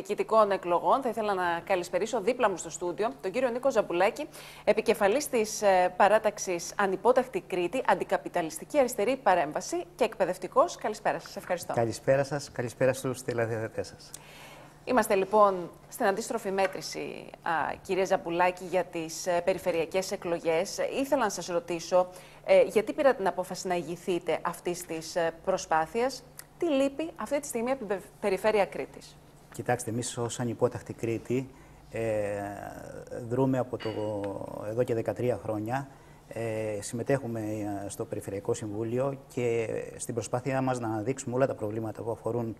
Διοικητικών εκλογών. Θα ήθελα να καλησπερίσω δίπλα μου στο στούντιο τον κύριο Νίκο Ζαμπουλάκη, επικεφαλής της παράταξης Ανυπόταχτη Κρήτη, Αντικαπιταλιστική Αριστερή Παρέμβαση και εκπαιδευτικός. Καλησπέρα σας. Ευχαριστώ. Καλησπέρα σας. Καλησπέρα στους τηλεδιαδετές σας. Είμαστε λοιπόν στην αντίστροφη μέτρηση, κύριε Ζαμπουλάκη, για τις περιφερειακές εκλογές. Ήθελα να σας ρωτήσω γιατί πήρατε την απόφαση να ηγηθείτε αυτής της προσπάθειας. Τι λείπει αυτή τη στιγμή από την περιφέρεια Κρήτης? Κοιτάξτε, εμείς ως Ανυπόταχτη Κρήτη δρούμε εδώ και 13 χρόνια. Συμμετέχουμε στο Περιφερειακό Συμβούλιο και στην προσπάθειά μας να αναδείξουμε όλα τα προβλήματα που αφορούν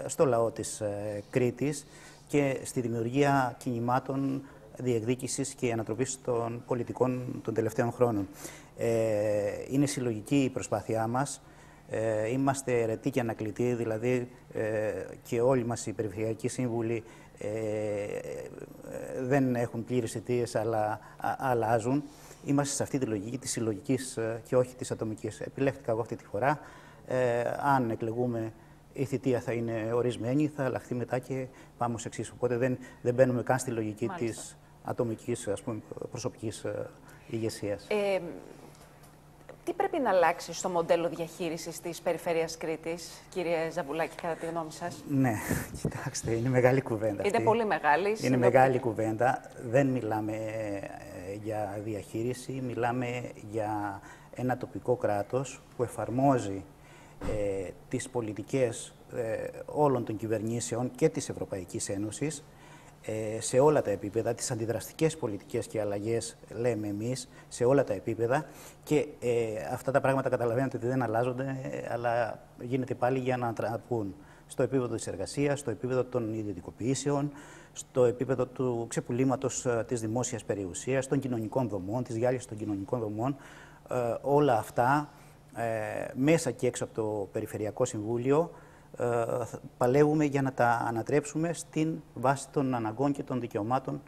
στο λαό της Κρήτης και στη δημιουργία κινημάτων διεκδίκησης και ανατροπής των πολιτικών των τελευταίων χρόνων. Είναι συλλογική η προσπάθειά μας. Είμαστε αιρετοί και ανακλητοί, δηλαδή και όλοι μας οι περιφερειακοί σύμβουλοι δεν έχουν πλήρες αιτίες, αλλά αλλάζουν. Είμαστε σε αυτή τη λογική της συλλογικής και όχι της ατομικής. Επιλέχθηκα εγώ αυτή τη φορά. Αν εκλεγούμε, η θητεία θα είναι ορισμένη, θα αλλάχθει μετά και πάμε ως εξής. Οπότε δεν μπαίνουμε καν στη λογική της ατομικής, ας πούμε, προσωπικής ηγεσίας. Τι πρέπει να αλλάξει στο μοντέλο διαχείρισης της περιφέρειας Κρήτης, κύριε Ζαμπουλάκη, κατά τη γνώμη σας? Ναι, κοιτάξτε, είναι μεγάλη κουβέντα. Είναι πολύ μεγάλη. Είναι μεγάλη κουβέντα. Δεν μιλάμε για διαχείριση, μιλάμε για ένα τοπικό κράτος που εφαρμόζει τις πολιτικές όλων των κυβερνήσεων και της Ευρωπαϊκής Ένωσης σε όλα τα επίπεδα, τις αντιδραστικές πολιτικές και αλλαγές, λέμε εμείς, σε όλα τα επίπεδα και αυτά τα πράγματα καταλαβαίνετε ότι δεν αλλάζονται, αλλά γίνεται πάλι για να ανατραπούν στο επίπεδο της εργασίας, στο επίπεδο των ιδιωτικοποιήσεων, στο επίπεδο του ξεπουλήματος της δημόσιας περιουσίας, των κοινωνικών δομών, της διάλυσης των κοινωνικών δομών. Όλα αυτά, μέσα και έξω από το Περιφερειακό Συμβούλιο, παλεύουμε για να τα ανατρέψουμε στην βάση των αναγκών και των δικαιωμάτων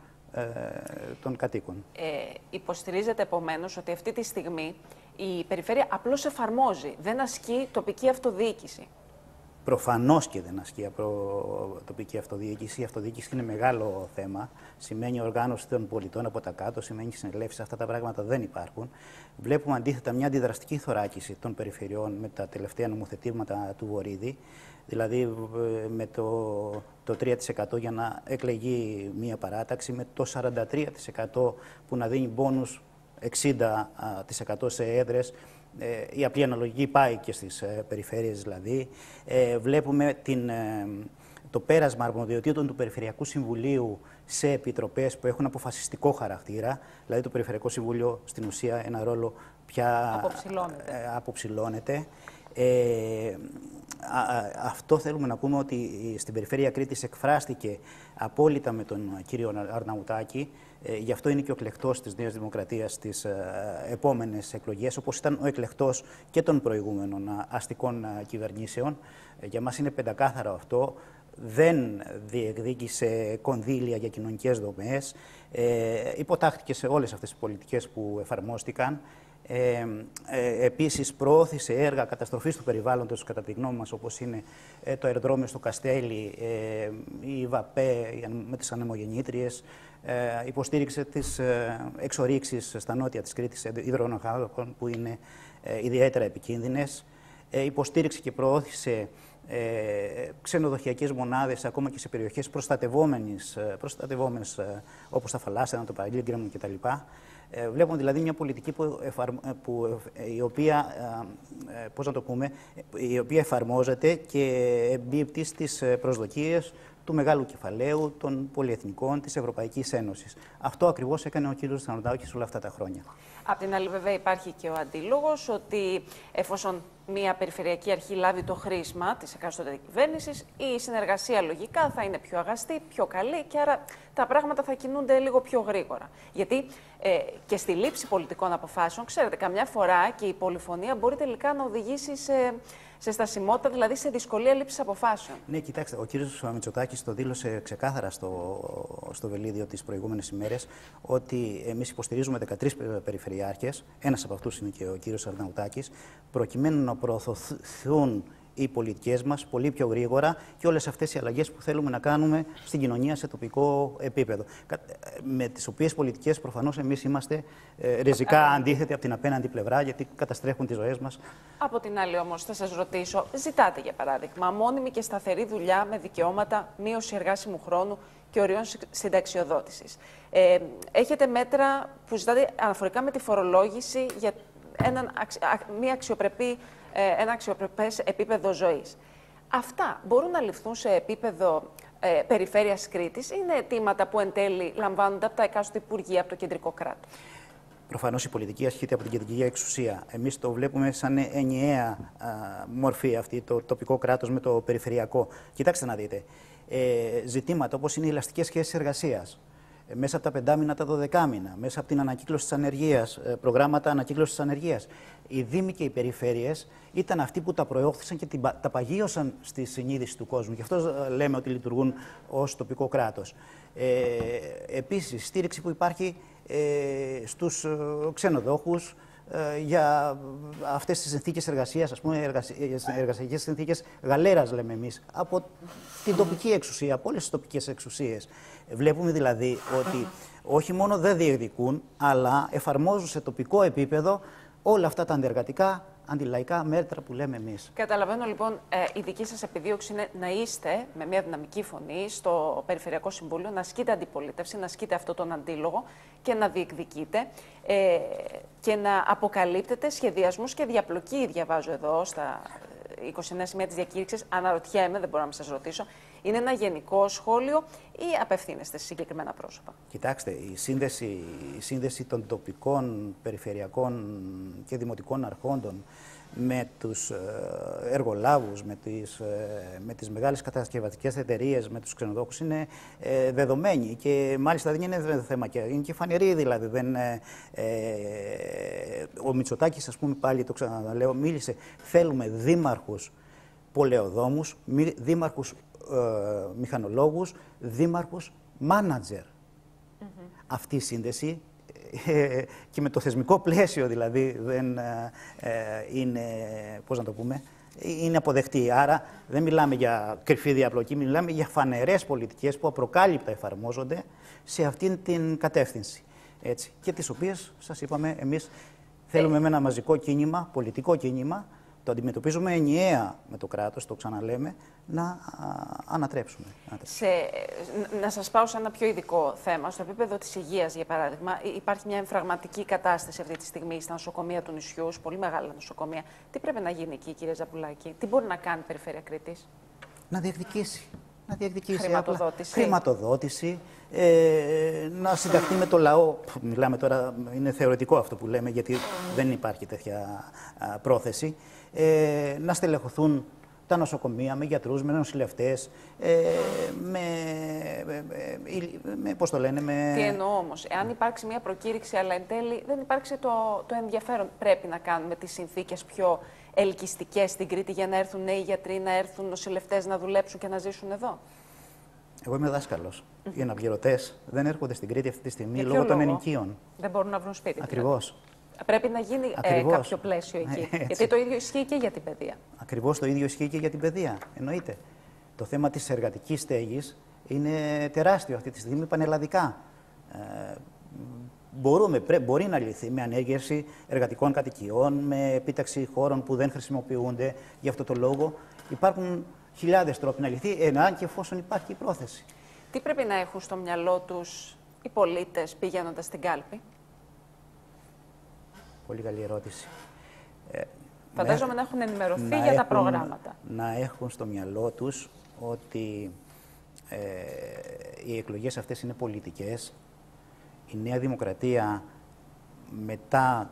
των κατοίκων. Υποστηρίζετε επομένως ότι αυτή τη στιγμή η περιφέρεια απλώς εφαρμόζει, δεν ασκεί τοπική αυτοδιοίκηση? Προφανώς και δεν ασκεί τοπική αυτοδιοίκηση. Η αυτοδιοίκηση είναι μεγάλο θέμα. Σημαίνει οργάνωση των πολιτών από τα κάτω, σημαίνει συνελεύσεις. Αυτά τα πράγματα δεν υπάρχουν. Βλέπουμε αντίθετα μια αντιδραστική θωράκιση των περιφερειών με τα τελευταία νομοθετήματα του Βορίδη. Δηλαδή με το 3% για να εκλεγεί μια παράταξη, με το 43% που να δίνει μπόνους 60% σε έδρες. Η απλή αναλογική πάει και στις περιφέρειες δηλαδή. Βλέπουμε το πέρασμα αρμοδιοτήτων του Περιφερειακού Συμβουλίου σε επιτροπές που έχουν αποφασιστικό χαρακτήρα. Δηλαδή το Περιφερειακό Συμβούλιο στην ουσία ένα ρόλο πια αποψηλώνεται. Αυτό θέλουμε να πούμε ότι στην Περιφέρεια Κρήτης εκφράστηκε απόλυτα με τον κύριο Αρναουτάκη. Γι' αυτό είναι και ο εκλεκτός της Νέας Δημοκρατίας στις επόμενες εκλογές, όπως ήταν ο εκλεκτός και των προηγούμενων αστικών κυβερνήσεων. Για μας είναι πεντακάθαρο αυτό. Δεν διεκδίκησε κονδύλια για κοινωνικές δομές. Υποτάχθηκε σε όλες αυτές τις πολιτικές που εφαρμόστηκαν. Επίσης προώθησε έργα καταστροφής του περιβάλλοντος κατά τη γνώμη μας, όπως είναι το αεροδρόμιο στο Καστέλι, η ΒΑΠΕ με τις ανεμογεννήτριες, υποστήριξε τις εξορίξεις στα νότια της Κρήτης υδρογονοχάρων που είναι ιδιαίτερα επικίνδυνες, υποστήριξε και προώθησε ξενοδοχειακές μονάδες ακόμα και σε περιοχές προστατευόμενες όπως τα Φαλάσσια, το Παραλίγκρεμο κτλ. Βλέπουμε δηλαδή μια πολιτική η οποία εφαρμόζεται και εμπίπτει στις προσδοκίες του μεγάλου κεφαλαίου, των πολυεθνικών, της Ευρωπαϊκής Ένωσης. Αυτό ακριβώς έκανε ο κύριος Αρναουτάκης όλα αυτά τα χρόνια. Απ' την άλλη, βέβαια, υπάρχει και ο αντίλογος ότι εφόσον μια περιφερειακή αρχή λάβει το χρήσμα της εκάστοτε κυβέρνησης, η συνεργασία λογικά θα είναι πιο αγαστή, πιο καλή και άρα τα πράγματα θα κινούνται λίγο πιο γρήγορα. Γιατί και στη λήψη πολιτικών αποφάσεων, ξέρετε, καμιά φορά και η πολυφωνία μπορεί τελικά να οδηγήσει σε στασιμότητα, δηλαδή σε δυσκολία λήψης αποφάσεων. Ναι, κοιτάξτε, ο κύριος Μητσοτάκης το δήλωσε ξεκάθαρα στο Βελίδιο τις προηγούμενες ημέρες ότι εμείς υποστηρίζουμε 13 περιφερειάρχες, ένας από αυτούς είναι και ο κύριος Αρναουτάκης, προκειμένου να προωθηθούν οι πολιτικές μας πολύ πιο γρήγορα και όλες αυτές οι αλλαγές που θέλουμε να κάνουμε στην κοινωνία σε τοπικό επίπεδο. Με τις οποίες πολιτικές προφανώς εμείς είμαστε ριζικά αντίθετοι από την απέναντι πλευρά, γιατί καταστρέφουν τις ζωές μας. Από την άλλη όμως θα σας ρωτήσω, ζητάτε για παράδειγμα μόνιμη και σταθερή δουλειά με δικαιώματα, μείωση εργάσιμου χρόνου και ορίων συνταξιοδότησης. Έχετε μέτρα που ζητάτε αναφορικά με τη φορολόγηση για ένα αξιοπρεπές επίπεδο ζωής. Αυτά μπορούν να ληφθούν σε επίπεδο περιφέρειας Κρήτης ή είναι αιτήματα που εν τέλει λαμβάνονται από τα εκάστοτε υπουργεία, από το κεντρικό κράτος? Προφανώς η πολιτική ασκείται από την κεντρική εξουσία. Εμείς το βλέπουμε σαν ενιαία μορφή αυτή, το τοπικό κράτος με το περιφερειακό. Κοιτάξτε να δείτε. Ζητήματα όπως είναι οι ελαστικές σχέσεις εργασίας, μέσα από τα 5 μήνα, τα 12 μήνα, μέσα από την ανακύκλωση της ανεργίας, προγράμματα ανακύκλωσης της ανεργίας. Οι δήμοι και οι περιφέρειες ήταν αυτοί που τα προώθησαν και τα παγίωσαν στη συνείδηση του κόσμου. Γι' αυτό λέμε ότι λειτουργούν ως τοπικό κράτος. Επίσης, στήριξη που υπάρχει στους ξενοδόχους για αυτές τις συνθήκες εργασίας, ας πούμε, εργασιακές συνθήκες γαλέρας, λέμε εμείς, από την τοπική εξουσία, από όλες τις τοπικές εξουσίες. Βλέπουμε δηλαδή ότι όχι μόνο δεν διεκδικούν, αλλά εφαρμόζουν σε τοπικό επίπεδο όλα αυτά τα αντεργατικά, αντιλαϊκά μέτρα που λέμε εμείς. Καταλαβαίνω λοιπόν, η δική σας επιδίωξη είναι να είστε με μια δυναμική φωνή στο Περιφερειακό Συμβούλιο, να ασκείτε αντιπολίτευση, να ασκείτε αυτόν τον αντίλογο και να διεκδικείτε και να αποκαλύπτετε σχεδιασμούς και διαπλοκή, διαβάζω εδώ στα 29 σημεία της διακήρυξης. Αναρωτιέμαι, δεν μπορώ να σας ρωτήσω, είναι ένα γενικό σχόλιο ή απευθύνεστε σε συγκεκριμένα πρόσωπα? Κοιτάξτε, η σύνδεση των τοπικών, περιφερειακών και δημοτικών αρχόντων με τους εργολάβους, με τις μεγάλες κατασκευαστικές εταιρείες, με τους ξενοδόχους είναι δεδομένη και μάλιστα δεν είναι θέμα και είναι και φανερή δηλαδή. Ο Μητσοτάκης, ας πούμε, πάλι το ξαναλέω, μίλησε, θέλουμε δήμαρχους πολεοδόμους, δήμαρχους μηχανολόγους, δήμαρχους μάνατζερ. Αυτή η σύνδεση και με το θεσμικό πλαίσιο δηλαδή δεν είναι, πώς να το πούμε, είναι αποδεκτή. Άρα δεν μιλάμε για κρυφή διαπλοκή, μιλάμε για φανερές πολιτικές που απροκάλυπτα εφαρμόζονται σε αυτήν την κατεύθυνση. Έτσι, και τις οποίες, σας είπαμε, εμείς θέλουμε με ένα μαζικό κίνημα, πολιτικό κίνημα, το αντιμετωπίζουμε ενιαία με το κράτος, το ξαναλέμε, να ανατρέψουμε. Να σας πάω σε ένα πιο ειδικό θέμα. Στο επίπεδο της υγείας, για παράδειγμα, υπάρχει μια εμφραγματική κατάσταση αυτή τη στιγμή στα νοσοκομεία του νησιού, πολύ μεγάλα νοσοκομεία. Τι πρέπει να γίνει εκεί, κύριε Ζαπουλάκη, τι μπορεί να κάνει η Περιφέρεια Κρήτης? Να διεκδικήσει. Χρηματοδότηση. Να συνταχθεί με το λαό. Μιλάμε τώρα, είναι θεωρητικό αυτό που λέμε, γιατί δεν υπάρχει τέτοια πρόθεση. Να στελεχωθούν τα νοσοκομεία με γιατρούς, με νοσηλευτές, πώς το λένε, Τι εννοώ όμως, εάν υπάρξει μια προκήρυξη, αλλά εν τέλει δεν υπάρξει το ενδιαφέρον, πρέπει να κάνουμε τις συνθήκες πιο ελκυστικές στην Κρήτη για να έρθουν νέοι γιατροί, να έρθουν νοσηλευτές να δουλέψουν και να ζήσουν εδώ? Εγώ είμαι δάσκαλος. Οι αναπληρωτές δεν έρχονται στην Κρήτη αυτή τη στιγμή λόγω των ενοικίων. Δεν μπορούν να βρουν σπίτι. Ακριβώς. Δηλαδή. Πρέπει να γίνει κάποιο πλαίσιο εκεί. Γιατί το ίδιο ισχύει και για την παιδεία. Ακριβώς το ίδιο ισχύει και για την παιδεία. Εννοείται. Το θέμα της εργατικής στέγης είναι τεράστιο αυτή τη στιγμή πανελλαδικά. Μπορεί να λυθεί με ανέγερση εργατικών κατοικιών, με επίταξη χώρων που δεν χρησιμοποιούνται για αυτό το λόγο. Υπάρχουν χιλιάδες τρόποι να λυθεί, εάν και εφόσον υπάρχει η πρόθεση. Τι πρέπει να έχουν στο μυαλό τους οι πολίτες πηγαίνοντας στην κάλπη? Πολύ καλή ερώτηση. Φαντάζομαι να έχουν ενημερωθεί για τα προγράμματα. Να έχουν στο μυαλό τους ότι οι εκλογές αυτές είναι πολιτικές. Η Νέα Δημοκρατία μετά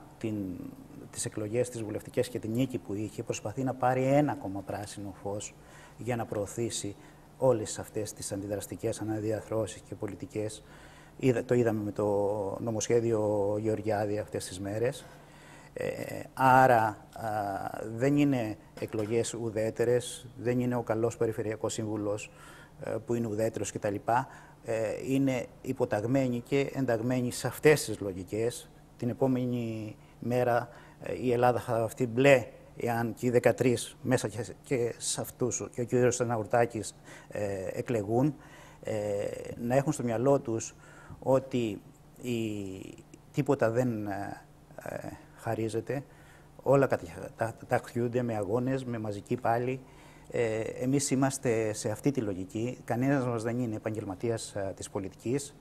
τις εκλογές τις βουλευτικές και την νίκη που είχε προσπαθεί να πάρει ένα ακόμα πράσινο φως για να προωθήσει όλες αυτές τις αντιδραστικές αναδιαρθρώσεις και πολιτικές. Το είδαμε με το νομοσχέδιο Γεωργιάδη αυτές τις μέρες. Άρα δεν είναι εκλογές ουδέτερες, δεν είναι ο καλός περιφερειακός σύμβουλος που είναι ουδέτερος κτλ. Είναι υποταγμένοι και ενταγμένοι σε αυτές τις λογικές. Την επόμενη μέρα η Ελλάδα θα αυτή μπλε εάν και οι 13 μέσα και σε αυτούς και ο κ. Στεναγουρτάκης εκλεγούν, να έχουν στο μυαλό τους ότι τίποτα δεν χαρίζεται, όλα ταχθιούνται με αγώνες, με μαζική πάλη. Εμείς είμαστε σε αυτή τη λογική. Κανένας μας δεν είναι επαγγελματίας της πολιτικής.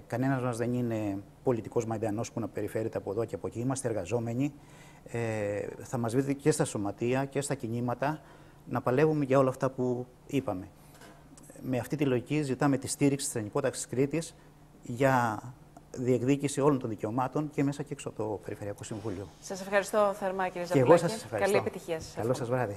Κανένας μας δεν είναι πολιτικός μαϊντανός που να περιφέρεται από εδώ και από εκεί. Είμαστε εργαζόμενοι. Θα μας βρείτε και στα σωματεία και στα κινήματα να παλεύουμε για όλα αυτά που είπαμε. Με αυτή τη λογική ζητάμε τη στήριξη της Εθνικόταξης Κρήτης για διεκδίκηση όλων των δικαιωμάτων και μέσα και έξω από το Περιφερειακό Συμβούλιο. Σας ευχαριστώ θερμά, κύριε Και εγώ σας ευχαριστώ. Καλή επιτυχία σας. Καλό σας βράδυ.